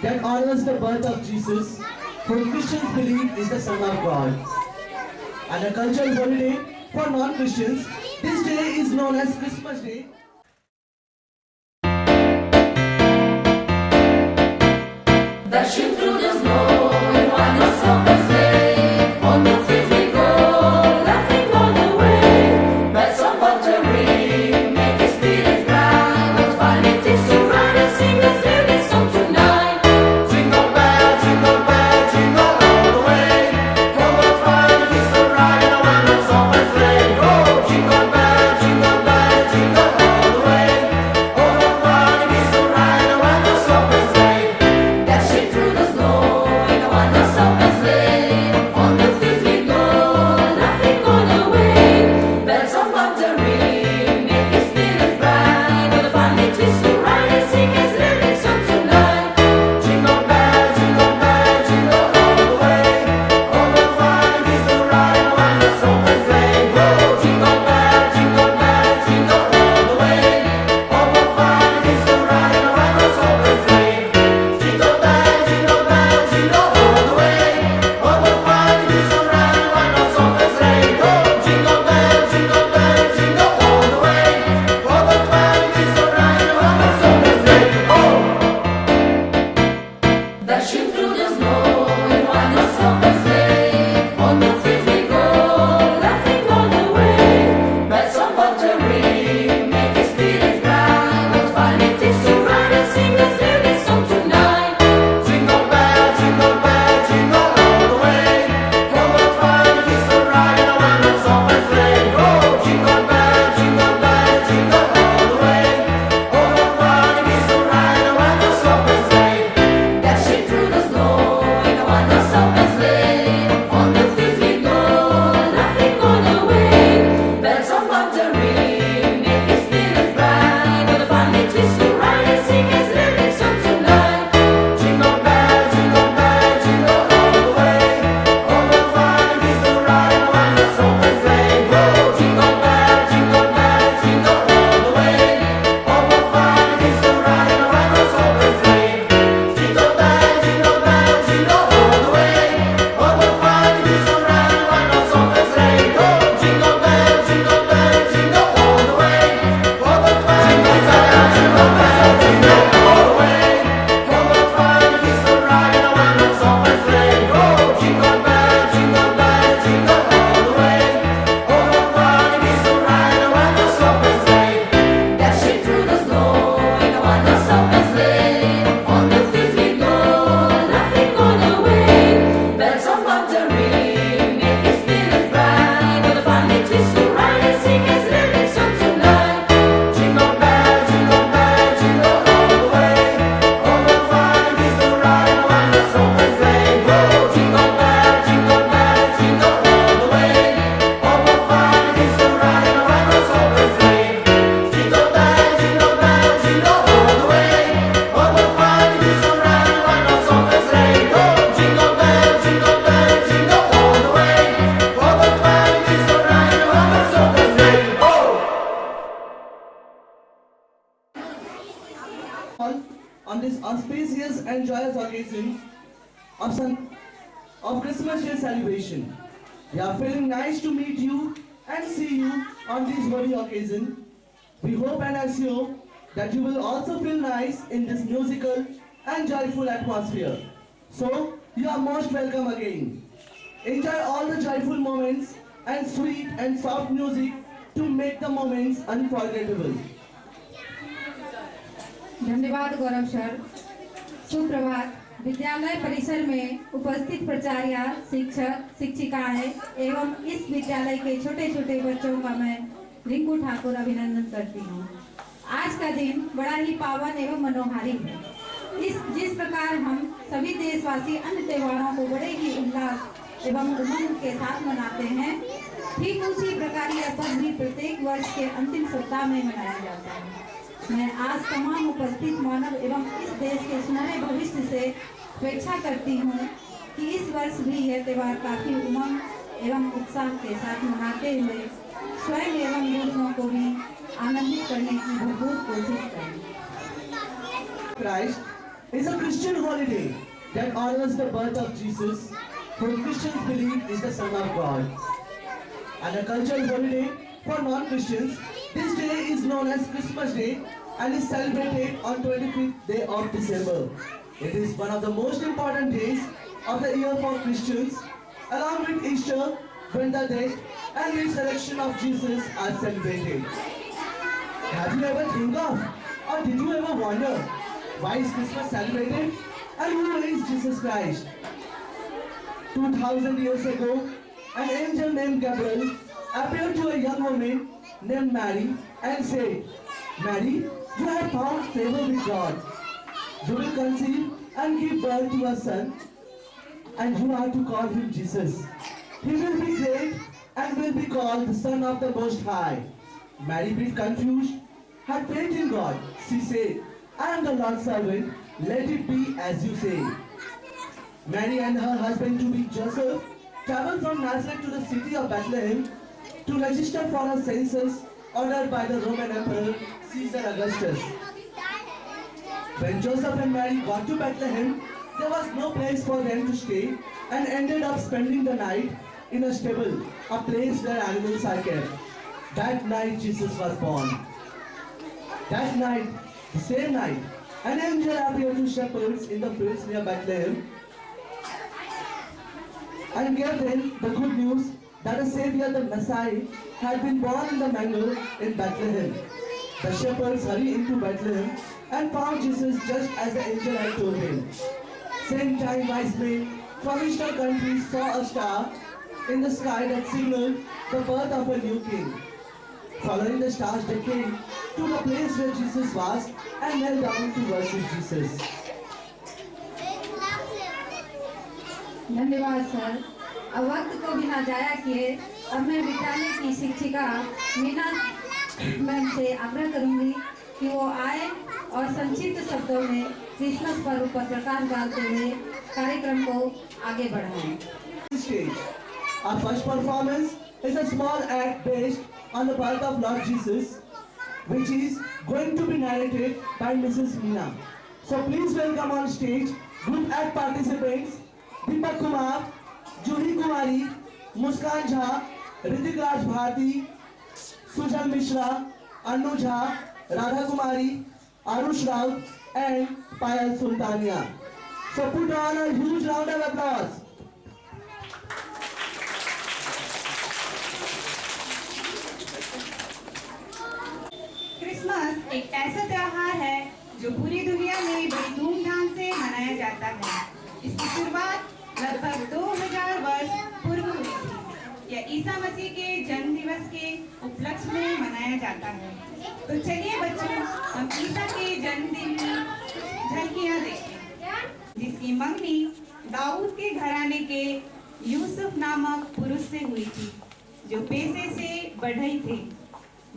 that honors the birth of Jesus, whom Christians believe is the Son of God. And a cultural holiday for non-Christians, this day is known as Christmas Day. Dashing through the snow in one summer's day, on the fields we go, laughing all the way. Bells on Buttery make his spirits bright. What fun it is to ride and sing a sleigh song tonight. Jingle bell, jingle all the way. Oh, what fun it is to ride in a one summer's sleigh. Oh, jingle bell, jingle all the way. Oh, what fun it is to ride in a one summer's sleigh. Dashing through the snow in a one summer's sleigh, on the fields we go, laughing all the way. Bells on Buttery make his spirits bright. What fun it is to ride and sing a sleigh song tonight. Jingle bell, jingle all the way. Oh, what fun it is to ride in a one summer's sleigh. Oh, jingle bell, jingle all the way. Oh, what fun it is to ride in a one summer's sleigh. Jingle bell, jingle all the way. Oh, what fun it is to ride in a one summer's sleigh. Oh, jingle bell, jingle all the way. Oh, what fun it is to ride in a one summer's sleigh. Oh, dashing through the snow in one summer's sleigh, on the fields we go, laughing all the way. Bells on Buttery make his spirits bright. What fun it is to ride and sing a sleigh song tonight. Jingle bell, jingle all the way. Oh, what fun it is to ride in a one summer's sleigh. Oh, jingle bell, jingle all the way. Oh, what fun it is to ride in a one summer's sleigh. Dashing through the snow in a one summer's sleigh, on the fields we go, laughing all the way. Bells on Buttery make his spirits bright. What fun it is to ride and sing a sleigh song tonight. Jingle bell, jingle all the way. Oh, what fun it is to ride in a one summer's sleigh. Oh, jingle bell, jingle all the way. Oh, what fun it is to ride in a one summer's sleigh. Jingle bell, jingle all the way. Oh, what fun it is to ride in a one summer's sleigh. Oh, jingle bell, jingle all the way. Oh, what fun it is to ride in a one summer's sleigh. Oh, what fun it is to ride in a one summer's sleigh. Oh, jingle bell, jingle all the way. Oh, what fun it is to ride in a one summer's sleigh. Dashing through the snow in a one summer's sleigh, on the fields we go, laughing all the way. Bells on Buttery make his spirits bright. What fun it is to ride and sing a sleigh song tonight. Jingle bell, jingle all the way. Oh, what fun it is to ride in a one summer's sleigh. Oh, jingle bell, jingle all the way. Oh, what fun it is to ride in a one summer's sleigh. Jingle bell, jingle all the way. Oh, what fun it is to ride in a one summer's sleigh. Oh, jingle bell, jingle all the way. Oh, what fun it is to ride in a one summer's sleigh. Oh. On this auspicious and joyous occasion of Christmas Day celebration, we are feeling nice to meet you and see you on this holy occasion. We hope and assure that you will also feel nice in this musical and joyful atmosphere. So, you are most welcome again. Enjoy all the joyful moments and sweet and soft music to make the moments unforgettable. धन्यवाद गौरव sir. सुप्रभात। विद्यालय परिसर में उपस्थित प्राचार्य, शिक्षक, शिक्षिकाएं एवं इस विद्यालय के छोटे छोटे बच्चों का मैं रिंकू ठाकुर अभिनंदन करती हूँ। आज का दिन बड़ा ही पावन एवं मनोहारी है। जिस प्रकार हम सभी देशवासी अन्य त्योहारों को बड़े ही उल्लास एवं उमंग के साथ मनाते हैं, ठीक उसी प्रकार यह पर्व भी प्रत्येक वर्ष के अंतिम सप्ताह में मनाया जाता है। मैं आज तमाम उपस्थित मानव एवं इस देश के सुनहरे भविष्य से अपेक्षा करती हूँ कि इस वर्ष भी यह त्योहार काफी उमंग एवं उत्साह के साथ मनाते हुए स्वयं एवं दूसरों को भी आनंदित करने की भरपूर कोशिश करें। Christ is a Christian holiday that honors the birth of Jesus, for Christians believe is the Son of God. And a cultural holiday for non-Christians, this day is known as Christmas Day and is celebrated on 25th day of December. It is one of the most important days of the year for Christians, along with Easter, when the death and resurrection of Jesus are celebrated. Have you ever think of, or did you ever wonder, why is Christmas celebrated and who is Jesus Christ? 2000 years ago, an angel named Gabriel appeared to a young woman named Mary and said, Mary, you have found favor with God. You will conceive and give birth to a son, and you are to call him Jesus. He will be great and will be called the Son of the Most High. Mary, being confused, had faith in God. She said, I am the Lord's servant, let it be as you say. Mary and her husband to be Joseph traveled from Nazareth to the city of Bethlehem to register for a census ordered by the Roman Emperor Caesar Augustus. When Joseph and Mary got to Bethlehem, there was no place for them to stay and ended up spending the night in a stable, a place where animals are kept. That night Jesus was born. That night, the same night, an angel appeared to shepherds in the fields near Bethlehem and gave them the good news that a Savior, the Messiah, had been born in the manger in Bethlehem. The shepherds hurried into Bethlehem and found Jesus just as the angel had told him. Same time, wise men from eastern countries saw a star in the sky that signaled the birth of a new king. Following the stars, they came to the place where Jesus was and knelt down to worship Jesus. धन्यवाद sir. अब वक्त को बिना जाया किए अब मैं विद्यालय की शिक्षिका मीना मैम से आग्रह करूंगी कि वो आए और संक्षिप्त शब्दों में क्रिसमस पर्व पर प्रकाश डालते हुए कार्यक्रम को आगे बढ़ाएं। Stage. Our first performance is a small act based on the birth of Lord Jesus, which is going to be narrated by Mrs. Meena. So please welcome on stage group act participants Deepak Kumar, Juhi Kumari, Muskan Jha, Ritik Raj Bharti, Sujal Mishra, Anu Jha, Radha Kumari, Arush Rao and Payal Sultania. So put on a huge round of applause. Christmas एक ऐसा त्योहार है जो पूरी दुनिया में बड़ी धूमधाम से मनाया जाता है। इसकी शुरुआत लगभग 2000 वर्ष पूर्व हुई थी। यह ईसा मसीह के जन्म दिवस के उपलक्ष्य में मनाया जाता है। तो चलिए बच्चों, हम ईसा के जन्मदिन की झलकियां देखें, जिसकी मंगनी दाऊद के घराने के यूसुफ नामक पुरुष से हुई थी, जो पेशे से बढ़ई थे।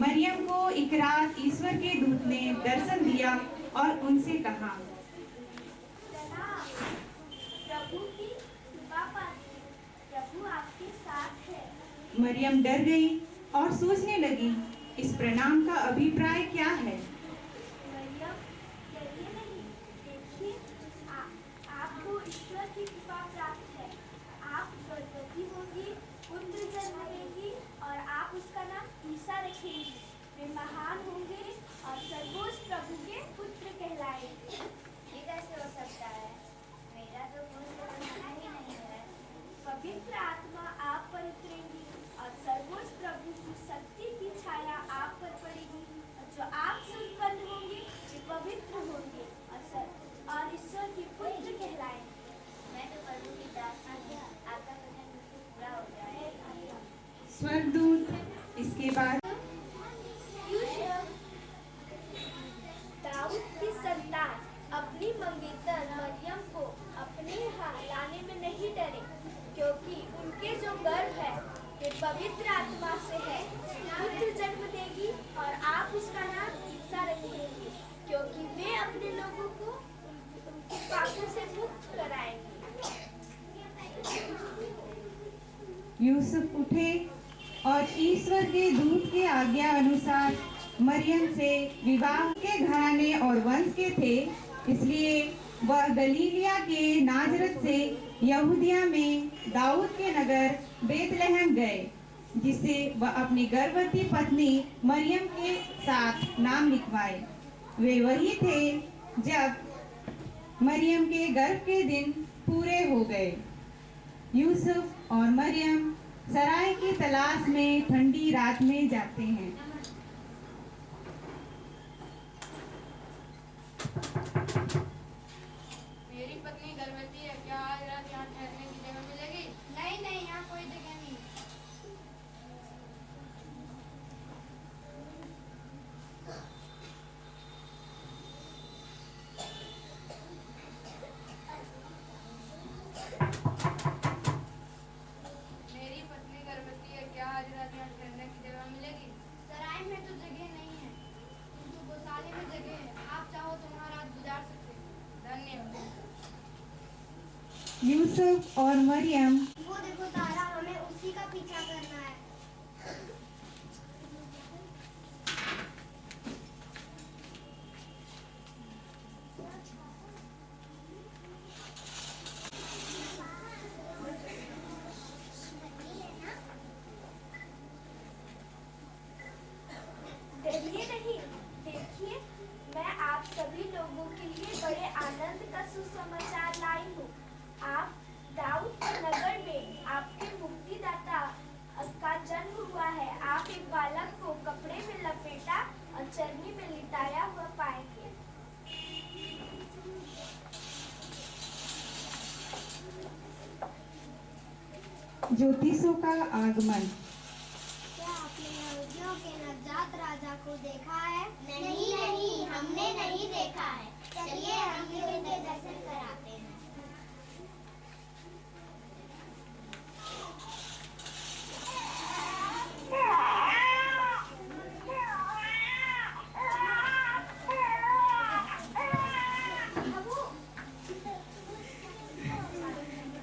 मरियम को एक रात ईश्वर के दूत ने दर्शन दिया और उनसे कहा, प्रभु की कृपा पाती, प्रभु आपके साथ है। मरियम डर गई और सोचने लगी, इस प्रणाम का अभिप्राय क्या है। मरियम डरिए नहीं, देखिए आपको ईश्वर की कृपा प्राप्त है। आप गर्भवती होंगी, पुत्र जन्म देंगी और आप उसका नाम ईसा रखेंगी। वे महान होंगे और सर्वोच्च प्रभु के पुत्र कहलाएंगे। ये कैसे हो सकता है? मेरा तो पुत्र बनना ही नहीं है। पवित्र आत्मा आप पर उतरेंगी और सर्वोच्च प्रभु की शक्ति की छाया आप पर पड़ेगी और जो आप संपन्न होंगे वे पवित्र होंगे और ईश्वर के पुत्र कहलाएंगे। मैं तो प्रभु की दासी हूँ, आपका वचन पूरा हो जाए। स्वर्गदूत इसके बाद दाऊद की संतान अपनी मंगेतर मरियम को अपने यहाँ लाने में नहीं डरे, क्योंकि उनके जो गर्भ है वे पवित्र आत्मा से है। पुत्र जन्म देगी और आप उसका नाम ईसा रखेंगे, क्योंकि वे अपने लोगों को उनके पापों से मुक्त कराएंगे। यूसुफ उठे और ईश्वर के दूत की आज्ञा अनुसार मरियम से विवाह के घराने और वंश के थे, इसलिए वह गलीलिया के नाजरत से यहूदिया में दाऊद के नगर बेतलहम गए, जिसे वह अपनी गर्भवती पत्नी मरियम के साथ नाम लिखवाए। वे वही थे जब मरियम के गर्भ के दिन पूरे हो गए। यूसुफ और मरियम सराय की तलाश में ठंडी रात में जाते हैं। मेरी पत्नी गर्भवती है, क्या आज रात यहाँ ठहरने की जगह मिलेगी? नहीं नहीं, यहाँ कोई जगह नहीं। मेरी पत्नी गर्भवती है, क्या आज रात यहाँ ठहरने की जगह मिलेगी? सराय में तो जगह नहीं है, किंतु गौशाले में जगह है। आप चाहो तो वहाँ रात गुजार सकते हैं। धन्यवाद। यूसुफ और मरियम वो देखो तारा, हमें उसी का पीछा करना है। डरिए नहीं, देखिए मैं आप सभी लोगों के लिए बड़े आनंद का सुसमाचार लाई हूँ। आप दाऊद के नगर में आपके मुक्तिदाता का जन्म हुआ है। आप एक बालक को कपड़े में लपेटा और चरनी में लिटाया हुआ पाएंगे। ज्योतिषों का आगमन। क्या आपने यहूदियों के नवजात राजा को देखा है? नहीं नहीं, हमने नहीं देखा है। चलिए हम भी उनके दर्शन कराते हैं।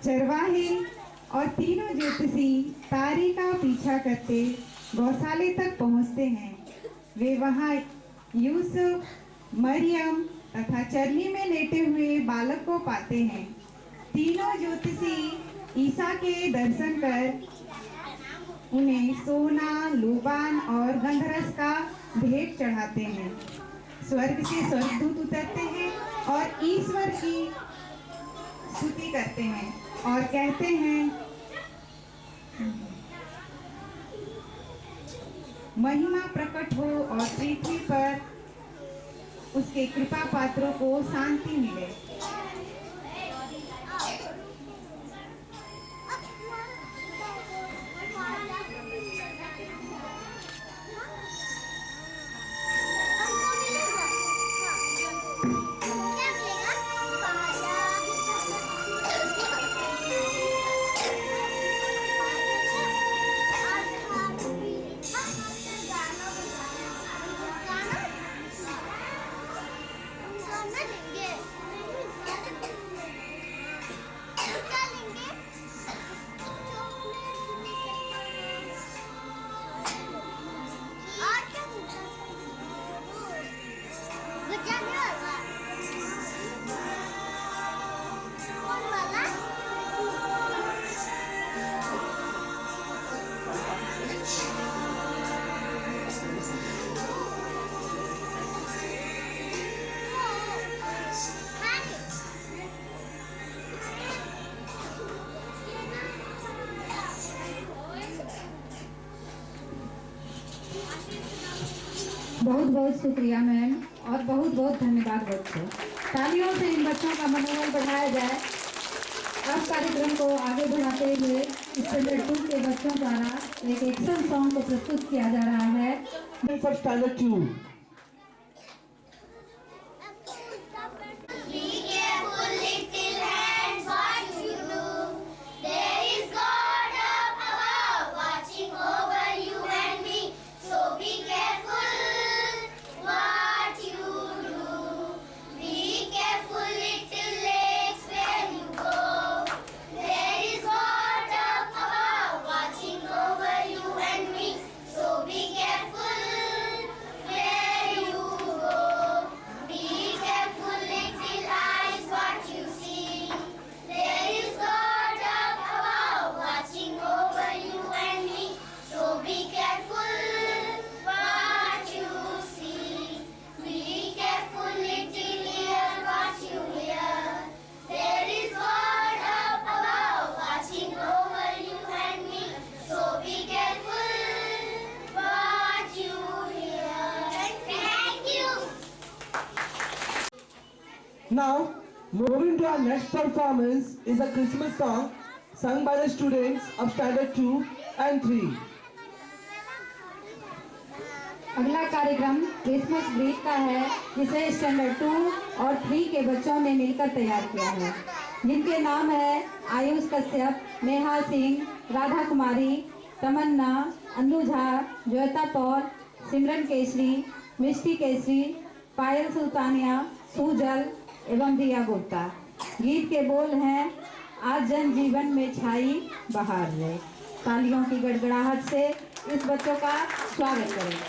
चरवाहे और तीनों ज्योतिषी तारे का पीछा करते गौशाले तक पहुंचते हैं। वे वहां यूसुफ, मरियम तथा चरनी में लेटे हुए बालक को पाते हैं। तीनों ज्योतिषी ईसा के दर्शन कर उन्हें सोना, लोबान और गंधरस का भेंट चढ़ाते हैं। स्वर्ग से स्वर्गदूत उतरते हैं और ईश्वर की स्तुति करते हैं और कहते हैं, महिमा प्रकट हो और पृथ्वी पर उसके कृपा पात्रों को शांति मिले। बहुत बहुत शुक्रिया मैम और बहुत बहुत धन्यवाद बच्चों। तालियों से इन बच्चों का मनोबल बढ़ाया जाए। अब कार्यक्रम को आगे बढ़ाते हुए स्टैंडर्ड 2 के बच्चों द्वारा एक एक्शन सॉन्ग को प्रस्तुत किया जा रहा है। For standard 2. Be careful, little hands, what you do. There is God up above, watching over you and me. So be careful what you do. Be careful, little legs, where you go. There is God up above, watching over you and me. So be careful where Now, moving to our next performance is a Christmas song sung by the students of Standard 2 and 3. अगला कार्यक्रम Christmas गीत का है, जिसे standard 2 और 3 के बच्चों ने मिलकर तैयार किया है, जिनके नाम है आयुष कश्यप, नेहा सिंह, राधा कुमारी, तमन्ना, अन्नू झा, ज्योता पौल, सिमरन केसरी, मिष्टी केसरी, पायल सुल्तानिया, सुजल एवं दिया गुप्ता। गीत के बोल हैं, आज जन जीवन में छाई बहार रे। तालियों की गड़गड़ाहट से इस बच्चों का स्वागत करें।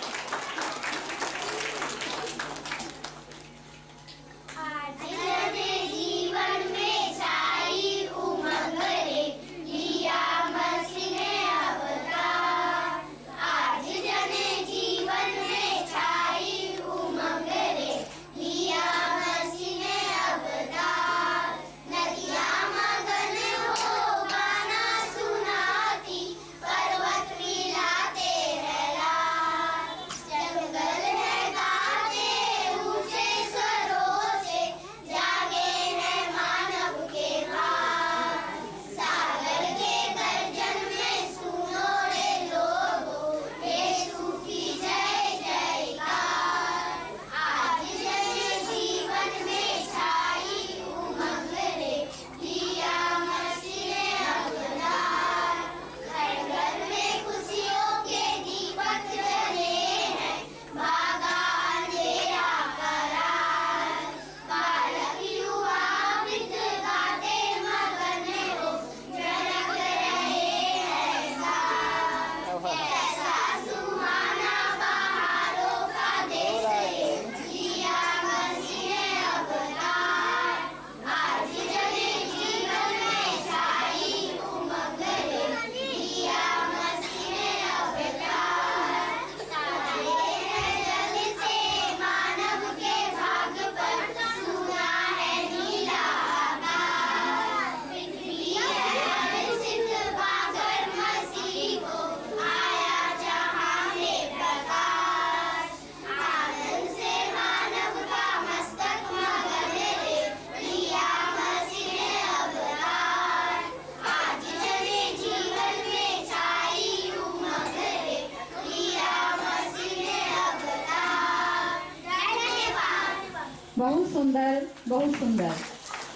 बहुत सुंदर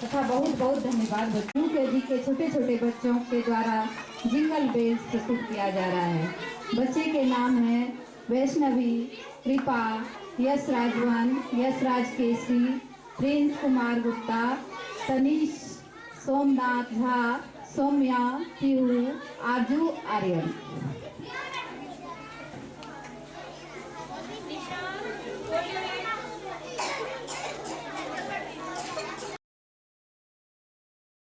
तथा बहुत बहुत धन्यवाद। बच्चों के जी के छोटे छोटे बच्चों के द्वारा जिंगल बेल्स प्रस्तुत किया जा रहा है। बच्चे के नाम हैं वैष्णवी, कृपा, यश राजवन, यश राज केसरी, प्रिंस कुमार गुप्ता, तनीश, सोमनाथ झा, सौम्या, पीहू, आरजू, आर्यन।